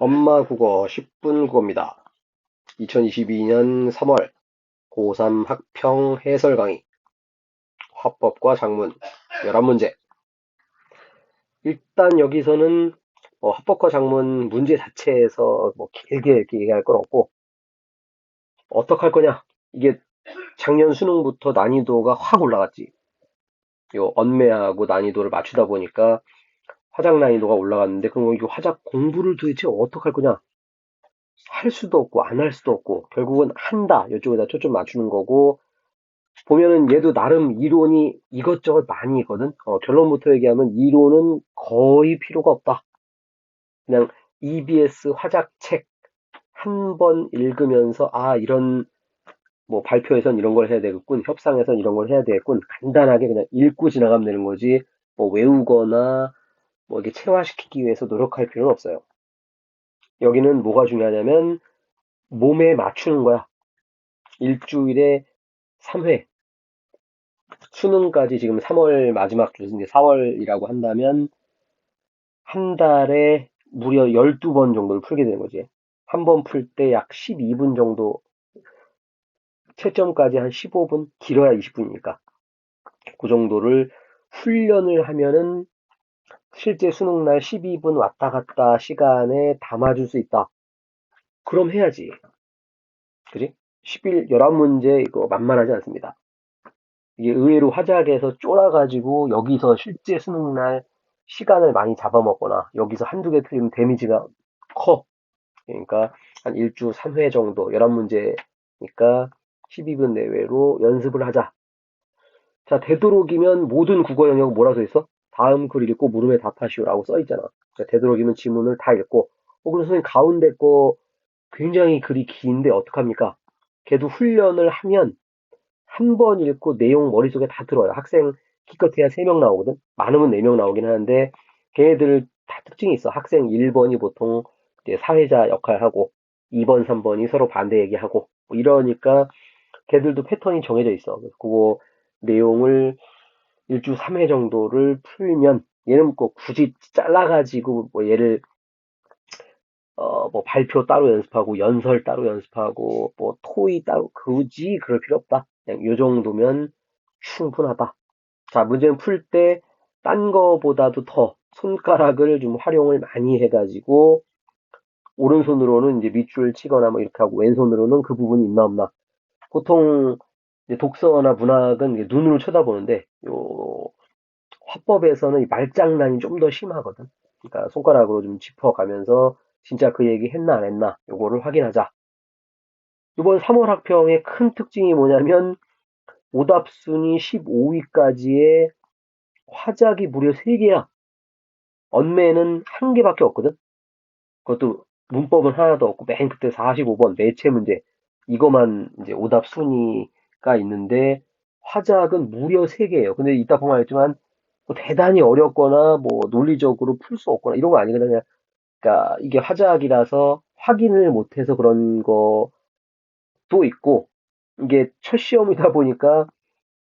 엄마 국어 10분 국어입니다. 2022년 3월 고3 학평 해설 강의 화법과 작문 11문제. 일단 여기서는 화법과 작문 문제 자체에서 길게 이렇게 얘기할 건 없고 어떡할 거냐. 이게 작년 수능부터 난이도가 확 올라갔지. 요 언매하고 난이도를 맞추다 보니까 화작 난이도가 올라갔는데 그럼 이거 화작 공부를 도대체 어떡할 거냐. 할 수도 없고 안 할 수도 없고 결국은 한다. 이쪽에다 초점 맞추는 거고 보면은 얘도 나름 이론이 이것저것 많이 있거든. 결론부터 얘기하면 이론은 거의 필요가 없다. 그냥 EBS 화작책 한 번 읽으면서 이런 발표에선 이런 걸 해야 되겠군, 협상에선 이런 걸 해야 되겠군, 간단하게 그냥 읽고 지나가면 되는 거지. 외우거나 이렇게 체화시키기 위해서 노력할 필요는 없어요. 여기는 뭐가 중요하냐면 몸에 맞추는 거야. 일주일에 3회. 수능까지 지금 3월 마지막 주, 이제 4월이라고 한다면 한 달에 무려 12번 정도를 풀게 되는 거지. 한 번 풀 때 약 12분 정도, 채점까지 한 15분, 길어야 20분이니까. 그 정도를 훈련을 하면은 실제 수능날 12분 왔다 갔다 시간에 담아줄 수 있다. 그럼 해야지. 그지? 11문제 이거 만만하지 않습니다. 이게 의외로 화작에서 쫄아가지고 여기서 실제 수능날 시간을 많이 잡아먹거나 여기서 한두 개 틀리면 데미지가 커. 그러니까 한 일주 3회 정도 11문제니까 12분 내외로 연습을 하자. 자, 되도록이면 모든 국어 영역 뭐라 써 있어? 다음 글 읽고 물음에 답하시오라고 써 있잖아. 자, 되도록이면 지문을 다 읽고 그럼 선생님 가운데 거 굉장히 글이 긴데 어떡합니까? 걔도 훈련을 하면 한 번 읽고 내용 머릿속에 다 들어요. 학생 기껏해야 3명 나오거든. 많으면 4명 나오긴 하는데 걔네들 다 특징이 있어. 학생 1번이 보통 이제 사회자 역할하고 2번, 3번이 서로 반대 얘기하고 이러니까 걔들도 패턴이 정해져 있어. 그래서 그거 내용을 일주 3회 정도를 풀면 얘는 굳이 잘라가지고 얘를 발표 따로 연습하고 연설 따로 연습하고 토의 따로 굳이 그럴 필요 없다. 그냥 요 정도면 충분하다. 자, 문제는 풀 때 딴 거보다도 더 손가락을 좀 활용을 많이 해가지고 오른손으로는 이제 밑줄 치거나 이렇게 하고 왼손으로는 그 부분이 있나 없나. 보통 이제 독서나 문학은 이제 눈으로 쳐다보는데 요 화법에서는 이 말장난이 좀 더 심하거든. 그러니까 손가락으로 좀 짚어가면서 진짜 그 얘기 했나 안 했나 요거를 확인하자. 이번 3월 학평의 큰 특징이 뭐냐면 오답순위 15위까지의 화작이 무려 3개야. 언매는 1개밖에 없거든. 그것도 문법은 하나도 없고 맨 그때 45번 매체 문제 이거만 이제 오답 순위가 있는데 화작은 무려 3개예요. 근데 이따 보면 알지만 대단히 어렵거나 논리적으로 풀 수 없거나 이런 거 아니거든요. 그러니까 이게 화작이라서 확인을 못해서 그런 것도 있고 이게 첫 시험이다 보니까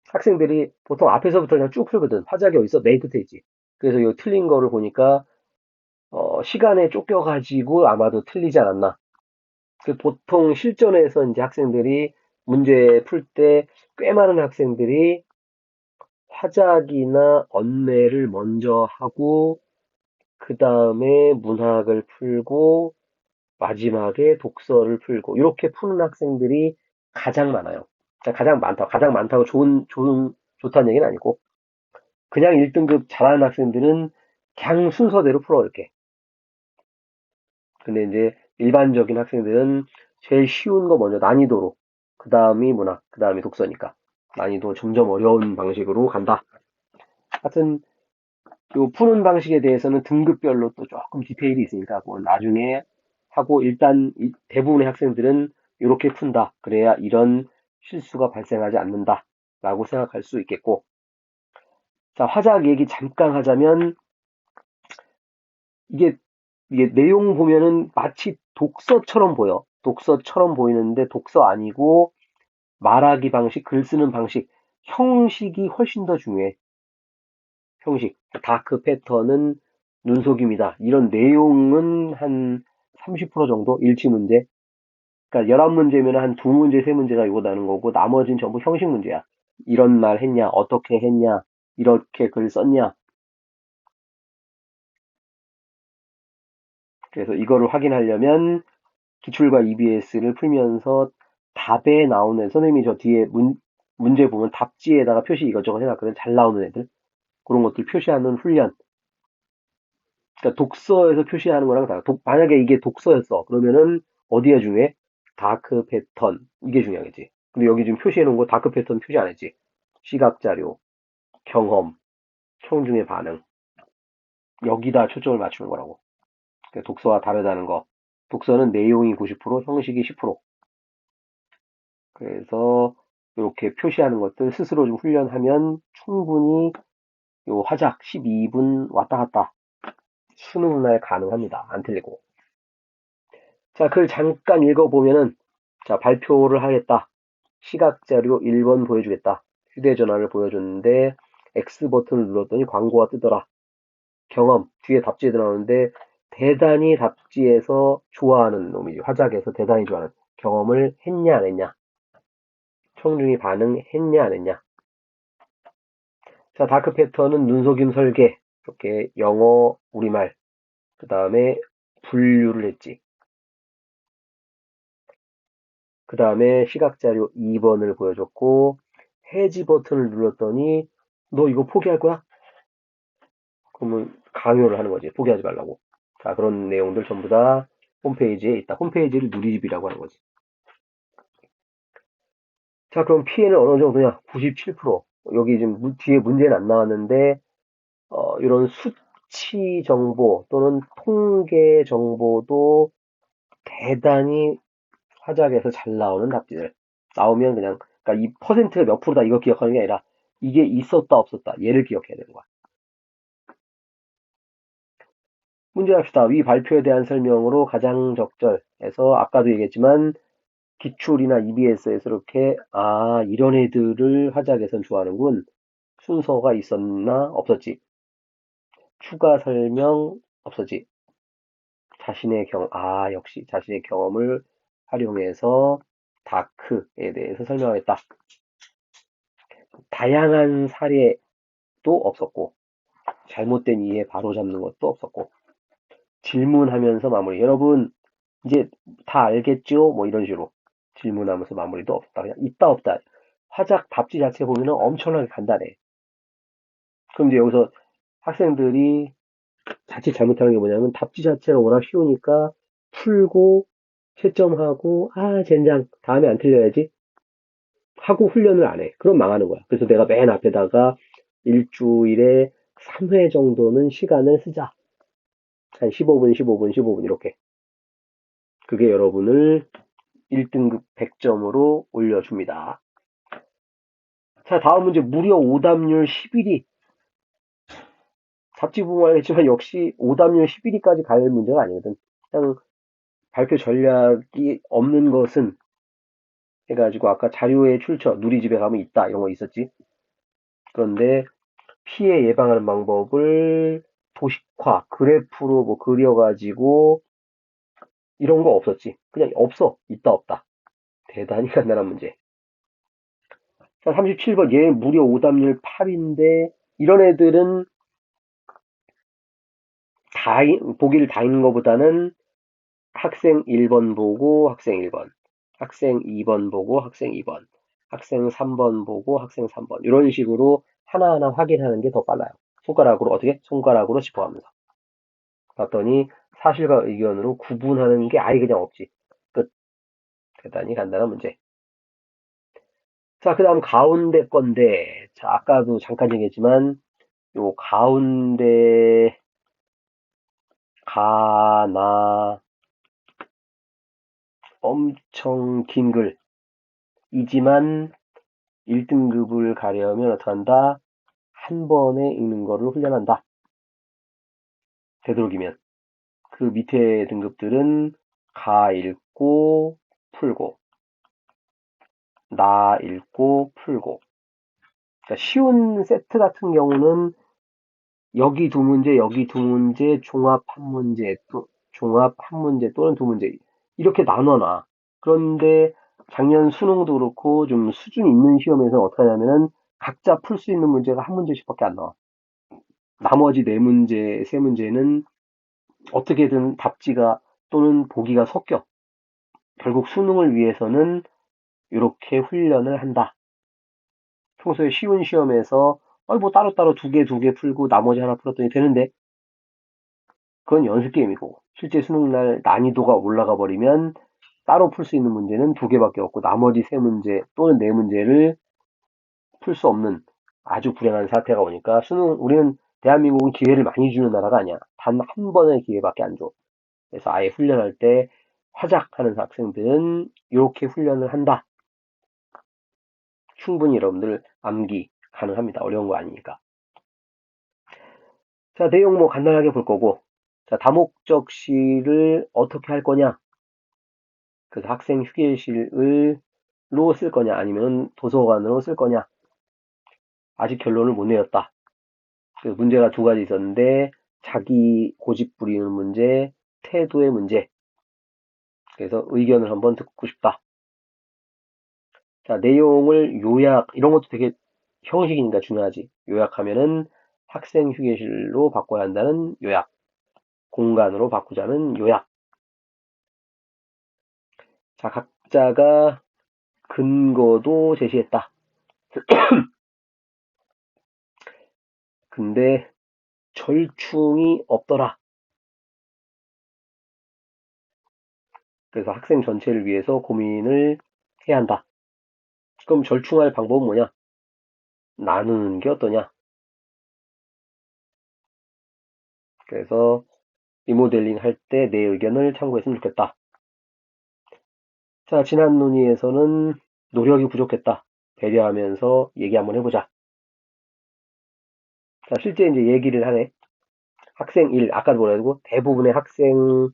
학생들이 보통 앞에서부터 그냥 쭉 풀거든. 화작이 어딨어? 맨 끝에 있지. 그래서 이 틀린 거를 보니까 시간에 쫓겨가지고 아마도 틀리지 않았나. 보통 실전에서 이제 학생들이 문제 풀 때 꽤 많은 학생들이 화작이나 언매를 먼저 하고 그 다음에 문학을 풀고 마지막에 독서를 풀고 이렇게 푸는 학생들이 가장 많아요. 그러니까 가장 많다고 좋다는 얘기는 아니고 그냥 1등급 잘하는 학생들은 그냥 순서대로 풀어 이렇게. 근데 이제 일반적인 학생들은 제일 쉬운 거 먼저 난이도로 그 다음이 문학, 그 다음이 독서니까 난이도 점점 어려운 방식으로 간다. 하여튼 요 푸는 방식에 대해서는 등급별로 또 조금 디테일이 있으니까 그건 나중에 하고 일단 대부분의 학생들은 이렇게 푼다. 그래야 이런 실수가 발생하지 않는다. 라고 생각할 수 있겠고 자 화작 얘기 잠깐 하자면 이게 이게 내용 보면은 마치 독서처럼 보여. 독서처럼 보이는데 독서 아니고 말하기 방식, 글 쓰는 방식, 형식이 훨씬 더 중요해. 형식. 다크 패턴은 눈속임이다. 이런 내용은 한 30% 정도 일치 문제. 그러니까 11문제면 한 2문제, 3문제가 이거 나는 거고 나머지는 전부 형식 문제야. 이런 말 했냐, 어떻게 했냐, 이렇게 글 썼냐. 그래서 이거를 확인하려면 기출과 EBS를 풀면서 답에 나오는 선생님이 저 뒤에 문제 보면 답지에다가 표시 이것저것 해놨거든. 잘 나오는 애들. 그런 것들 표시하는 훈련. 그러니까 독서에서 표시하는 거랑 달라. 만약에 이게 독서였어. 그러면은 어디가 중요해? 다크 패턴. 이게 중요하겠지. 근데 여기 지금 표시해 놓은 거 다크 패턴 표시 안 했지. 시각 자료, 경험, 청중의 반응. 여기다 초점을 맞추는 거라고. 그러니까 독서와 다르다는 거. 독서는 내용이 90%, 형식이 10%. 그래서 이렇게 표시하는 것들 스스로 좀 훈련하면 충분히 요 화작 12분 왔다 갔다 수능 날 가능합니다. 안 틀리고. 자, 글 잠깐 읽어보면은, 자, 발표를 하겠다. 시각자료 1번 보여주겠다. 휴대전화를 보여줬는데, X 버튼을 눌렀더니 광고가 뜨더라. 경험, 뒤에 답지에 들어가는데, 대단히 답지에서 좋아하는 놈이지. 화작에서 대단히 좋아하는. 경험을 했냐, 안 했냐. 청중이 반응했냐, 안 했냐. 자, 다크 패턴은 눈속임 설계. 이렇게 영어, 우리말. 그 다음에 분류를 했지. 그 다음에 시각자료 2번을 보여줬고, 해지 버튼을 눌렀더니, 너 이거 포기할 거야? 그러면 강요를 하는 거지. 포기하지 말라고. 자, 그런 내용들 전부 다 홈페이지에 있다. 홈페이지를 누리집이라고 하는 거지. 자, 그럼 피해는 어느 정도냐? 97%. 여기 지금 뒤에 문제는 안 나왔는데, 이런 수치 정보 또는 통계 정보도 대단히 화작에서 잘 나오는 답지들. 나오면 그냥, 그러니까 이 퍼센트가 몇 프로다 이거 기억하는 게 아니라, 이게 있었다 없었다 얘를 기억해야 되는 거야. 문제 합시다. 위 발표에 대한 설명으로 가장 적절해서 아까도 얘기했지만 기출이나 EBS에서 이렇게 이런 애들을 화작에선 좋아하는군. 순서가 있었나 없었지. 추가 설명 없었지. 역시 자신의 경험을 활용해서 다크에 대해서 설명하겠다. 다양한 사례도 없었고 잘못된 이해 바로잡는 것도 없었고 질문하면서 마무리. 여러분 이제 다 알겠죠? 뭐 이런 식으로 질문하면서 마무리도 없다. 그냥 있다 없다. 화작 답지 자체 보면은 엄청나게 간단해. 그럼 이제 여기서 학생들이 자칫 잘못하는 게 뭐냐면 답지 자체가 워낙 쉬우니까 풀고 채점하고 젠장 다음에 안 틀려야지 하고 훈련을 안 해. 그럼 망하는 거야. 그래서 내가 맨 앞에다가 일주일에 3회 정도는 시간을 쓰자. 한 15분, 15분, 15분 이렇게. 그게 여러분을 1등급 100점으로 올려줍니다. 자, 다음 문제 무려 오답률 11위. 답지 보면 알겠지만 역시 오답률 11위까지 갈 문제가 아니거든. 그냥 발표 전략이 없는 것은 해가지고 아까 자료의 출처, 누리집에 가면 있다 이런 거 있었지. 그런데 피해 예방하는 방법을 도식화, 그래프로 뭐 그려가지고 이런 거 없었지. 그냥 없어. 있다 없다. 대단히 간단한 문제. 자, 37번 얘 무려 오답률 8인데 이런 애들은 보기를 다 읽는 것보다는 학생 1번 보고 학생 1번, 학생 2번 보고 학생 2번, 학생 3번 보고 학생 3번 이런 식으로 하나하나 확인하는 게 더 빨라요. 손가락으로 어떻게? 손가락으로 짚어가면서. 봤더니 사실과 의견으로 구분하는 게 아예 그냥 없지. 끝. 대단히 간단한 문제. 자, 그 다음 가운데 건데, 자, 아까도 잠깐 얘기했지만, 요 가운데, 가나, 엄청 긴 글이지만 1등급을 가려면 어떻게 한다? 한 번에 읽는 거를 훈련한다. 되도록이면. 그 밑에 등급들은 가 읽고 풀고, 나 읽고 풀고. 그러니까 쉬운 세트 같은 경우는 여기 두 문제, 여기 두 문제, 종합 한 문제, 또 종합 한 문제 또는 두 문제 이렇게 나눠놔. 그런데 작년 수능도 그렇고 좀 수준 있는 시험에서 어떻게 하냐면은 각자 풀 수 있는 문제가 한 문제씩밖에 안 나와. 나머지 네 문제, 세 문제는 어떻게든 답지가 또는 보기가 섞여. 결국 수능을 위해서는 이렇게 훈련을 한다. 평소에 쉬운 시험에서 뭐 따로따로 두 개 풀고 나머지 하나 풀었더니 되는데 그건 연습 게임이고 실제 수능날 난이도가 올라가 버리면 따로 풀 수 있는 문제는 두 개밖에 없고 나머지 세 문제 또는 네 문제를 풀 수 없는 아주 불행한 사태가 오니까 우리는 대한민국은 기회를 많이 주는 나라가 아니야. 단 한 번의 기회밖에 안 줘. 그래서 아예 훈련할 때 화작하는 학생들은 이렇게 훈련을 한다. 충분히 여러분들 암기 가능합니다. 어려운 거 아니니까. 자, 내용 뭐 간단하게 볼 거고. 자, 다목적시를 어떻게 할 거냐? 그래서 학생 휴게실로 쓸 거냐, 아니면 도서관으로 쓸 거냐? 아직 결론을 못 내렸다. 그래서 문제가 두 가지 있었는데, 자기 고집 부리는 문제, 태도의 문제. 그래서 의견을 한번 듣고 싶다. 자, 내용을 요약, 이런 것도 되게 형식이니까 중요하지. 요약하면은 학생 휴게실로 바꿔야 한다는 요약, 공간으로 바꾸자는 요약. 자, 각자가 근거도 제시했다. 근데 절충이 없더라. 그래서 학생 전체를 위해서 고민을 해야 한다. 그럼 절충할 방법은 뭐냐? 나누는 게 어떠냐? 그래서 리모델링 할 때 내 의견을 참고했으면 좋겠다. 자, 지난 논의에서는 노력이 부족했다. 배려하면서 얘기 한번 해보자. 자, 실제 이제 얘기를 하네. 학생 1, 아까도 뭐라고 대부분의 학생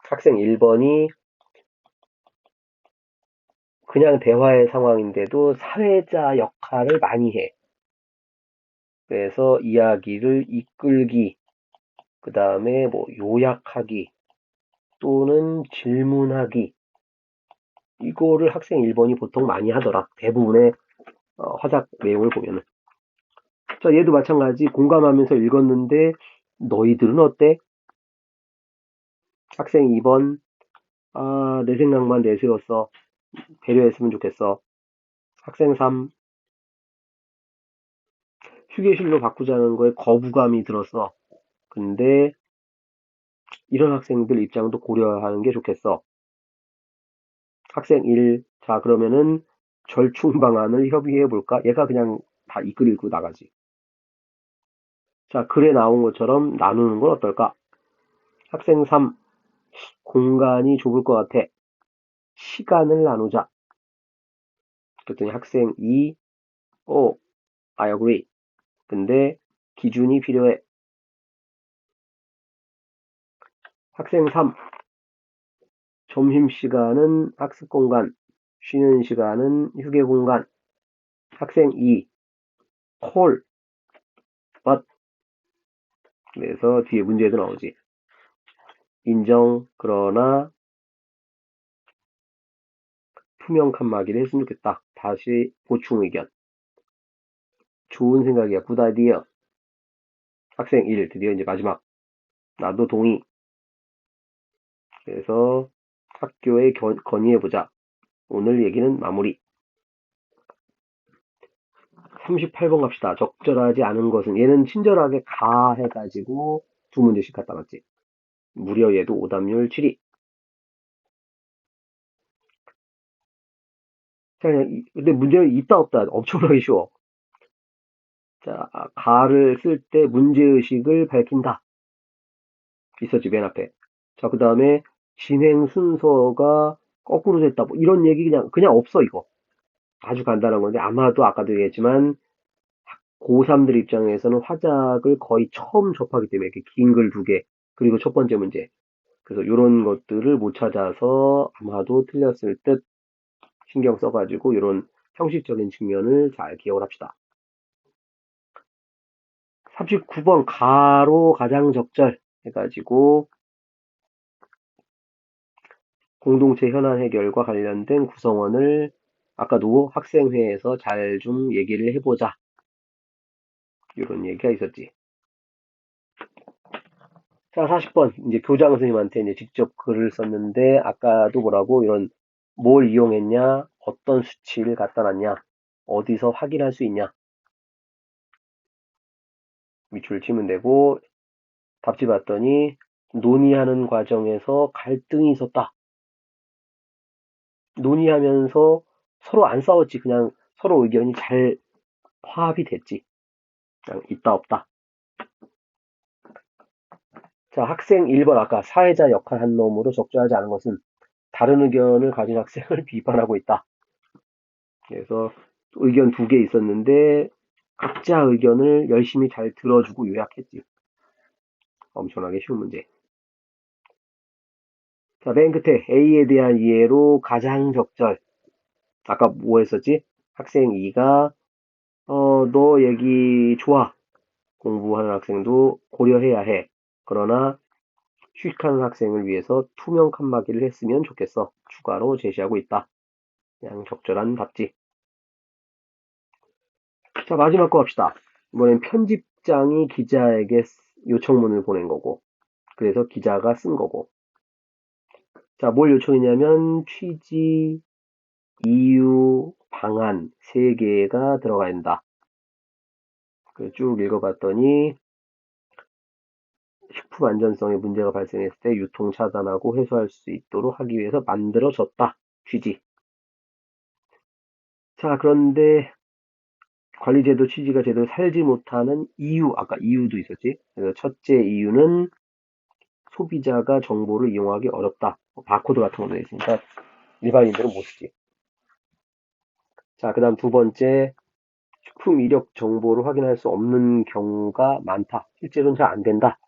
1번이 그냥 대화의 상황인데도 사회자 역할을 많이 해. 그래서 이야기를 이끌기, 그 다음에 뭐 요약하기, 또는 질문하기, 이거를 학생 1번이 보통 많이 하더라. 대부분의 화작 내용을 보면은. 자, 얘도 마찬가지 공감하면서 읽었는데 너희들은 어때? 학생 2번, 내 생각만 내세웠어. 배려했으면 좋겠어. 학생 3, 휴게실로 바꾸자는 거에 거부감이 들었어. 근데 이런 학생들 입장도 고려하는 게 좋겠어. 학생 1, 자, 그러면은 절충 방안을 협의해 볼까? 얘가 그냥 다 이끌고 나가지. 자, 글에 나온 것처럼 나누는 건 어떨까? 학생 3, 공간이 좁을 것 같아. 시간을 나누자. 그랬더니 학생 2, I agree. 근데 기준이 필요해. 학생 3, 점심시간은 학습 공간, 쉬는 시간은 휴게 공간. 학생 2, 콜, but. 그래서 뒤에 문제도 나오지. 인정, 그러나 투명 칸막이를 했으면 좋겠다. 다시 보충 의견. 좋은 생각이야. 굿 아이디어. 학생 1, 드디어 이제 마지막. 나도 동의. 그래서 학교에 건의해보자. 오늘 얘기는 마무리. 38번 갑시다. 적절하지 않은 것은 얘는 친절하게 가 해가지고 두 문제씩 갖다 놨지. 무려 얘도 오답률 7위. 자, 근데 문제는 있다 없다 엄청나게 쉬워. 자, 가를 쓸 때 문제의식을 밝힌다. 있었지, 맨 앞에. 자, 그 다음에 진행 순서가 거꾸로 됐다. 뭐 이런 얘기 그냥 없어, 이거. 아주 간단한 건데, 아마도 아까도 얘기했지만, 고3들 입장에서는 화작을 거의 처음 접하기 때문에 이렇게 긴 글 두 개, 그리고 첫 번째 문제. 그래서 이런 것들을 못 찾아서 아마도 틀렸을 듯 신경 써가지고 이런 형식적인 측면을 잘 기억을 합시다. 39번 가로 가장 적절. 해가지고 공동체 현안 해결과 관련된 구성원을 아까도 학생회에서 잘 좀 얘기를 해보자. 이런 얘기가 있었지. 자, 40번. 이제 교장 선생님한테 이제 직접 글을 썼는데, 아까도 뭐라고, 이런, 뭘 이용했냐, 어떤 수치를 갖다 놨냐, 어디서 확인할 수 있냐, 밑줄 치면 되고, 답지 봤더니, 논의하는 과정에서 갈등이 있었다. 논의하면서 서로 안 싸웠지. 그냥 서로 의견이 잘 화합이 됐지. 그냥 있다 없다. 자, 학생 1번 아까 사회자 역할 한 놈으로 적절하지 않은 것은 다른 의견을 가진 학생을 비판하고 있다. 그래서 의견 두 개 있었는데 각자 의견을 열심히 잘 들어주고 요약했지. 엄청나게 쉬운 문제. 자, 맨 끝에 A에 대한 이해로 가장 적절. 아까 뭐 했었지? 학생 2가 너 얘기 좋아. 공부하는 학생도 고려해야 해. 그러나 휴식하는 학생을 위해서 투명 칸막이를 했으면 좋겠어. 추가로 제시하고 있다. 그냥 적절한 답지. 자, 마지막 거 합시다. 이번엔 편집장이 기자에게 요청문을 보낸 거고, 그래서 기자가 쓴 거고. 자, 뭘 요청했냐면 취지, 이유, 방안 세 개가 들어가 있다. 쭉 읽어봤더니 식품 안전성에 문제가 발생했을 때 유통 차단하고 해소할 수 있도록 하기 위해서 만들어졌다. 취지. 자, 그런데 관리제도 취지가 제대로 살지 못하는 이유, 아까 이유도 있었지. 그래서 첫째 이유는 소비자가 정보를 이용하기 어렵다. 바코드 같은 것도 있으니까 일반인들은 못 쓰지. 자, 그 다음 두 번째, 식품 이력 정보를 확인할 수 없는 경우가 많다. 실제로는 잘 안 된다.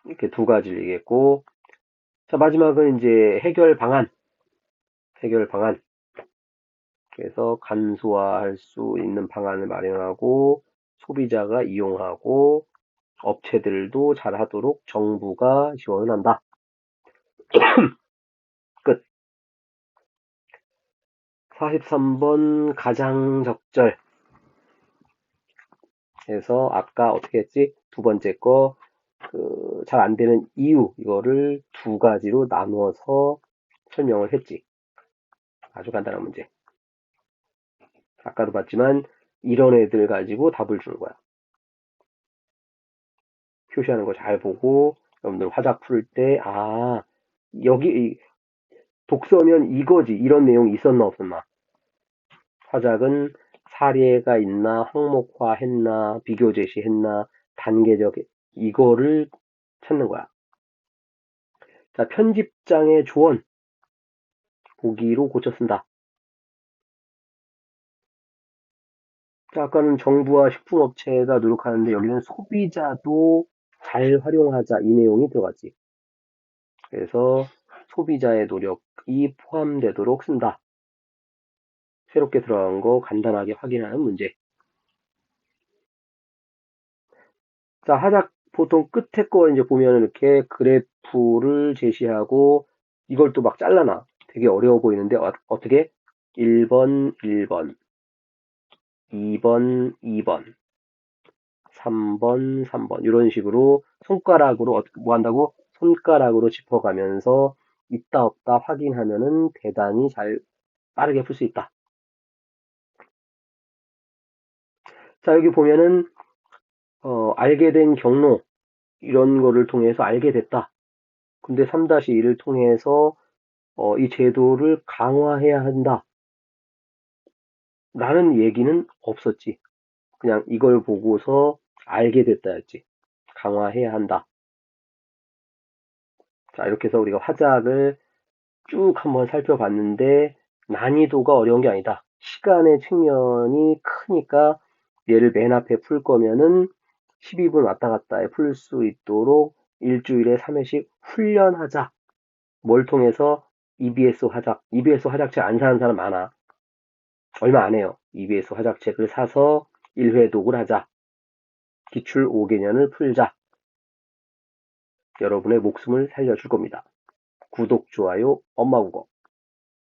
이렇게 두 가지를 얘기했고, 자, 마지막은 이제 해결 방안. 해결 방안. 그래서 간소화할 수 있는 방안을 마련하고, 소비자가 이용하고, 업체들도 잘하도록 정부가 지원을 한다. 끝. 43번 가장 적절 해서 아까 어떻게 했지? 두 번째 거 잘 안 되는 이유 이거를 두 가지로 나누어서 설명을 했지. 아주 간단한 문제. 아까도 봤지만 이런 애들 가지고 답을 줄 거야. 표시하는 거 잘 보고 여러분들 화작 풀 때 여기 독서면 이거지. 이런 내용이 있었나 없었나. 화작은 사례가 있나, 항목화 했나, 비교 제시했나, 단계적 이거를 찾는 거야. 자, 편집장의 조언 보기로 고쳐 쓴다. 자, 아까는 정부와 식품업체가 노력하는데 여기는 소비자도 잘 활용하자 이 내용이 들어갔지. 그래서 소비자의 노력이 포함되도록 쓴다. 새롭게 들어간 거 간단하게 확인하는 문제. 자, 하작 보통 끝에 거 이제 보면 이렇게 그래프를 제시하고 이걸 또 막 잘라놔. 되게 어려워 보이는데 어떻게? 1번, 1번, 2번, 2번, 3번, 3번 이런 식으로 손가락으로 뭐 한다고? 손가락으로 짚어가면서 있다 없다 확인하면은 대단히 잘 빠르게 풀 수 있다. 자, 여기 보면은 알게 된 경로 이런 거를 통해서 알게 됐다. 근데 3-1을 통해서 이 제도를 강화해야 한다. 라는 얘기는 없었지. 그냥 이걸 보고서 알게 됐다였지. 강화해야 한다. 자, 이렇게 해서 우리가 화작을 쭉 한번 살펴봤는데 난이도가 어려운 게 아니다. 시간의 측면이 크니까 얘를 맨 앞에 풀 거면은 12분 왔다 갔다 풀 수 있도록 일주일에 3회씩 훈련하자. 뭘 통해서? EBS 화작. EBS 화작책 안 사는 사람 많아. 얼마 안 해요. EBS 화작책을 사서 1회 독을 하자. 기출 5개년을 풀자. 여러분의 목숨을 살려줄 겁니다. 구독, 좋아요, 엄마 국어.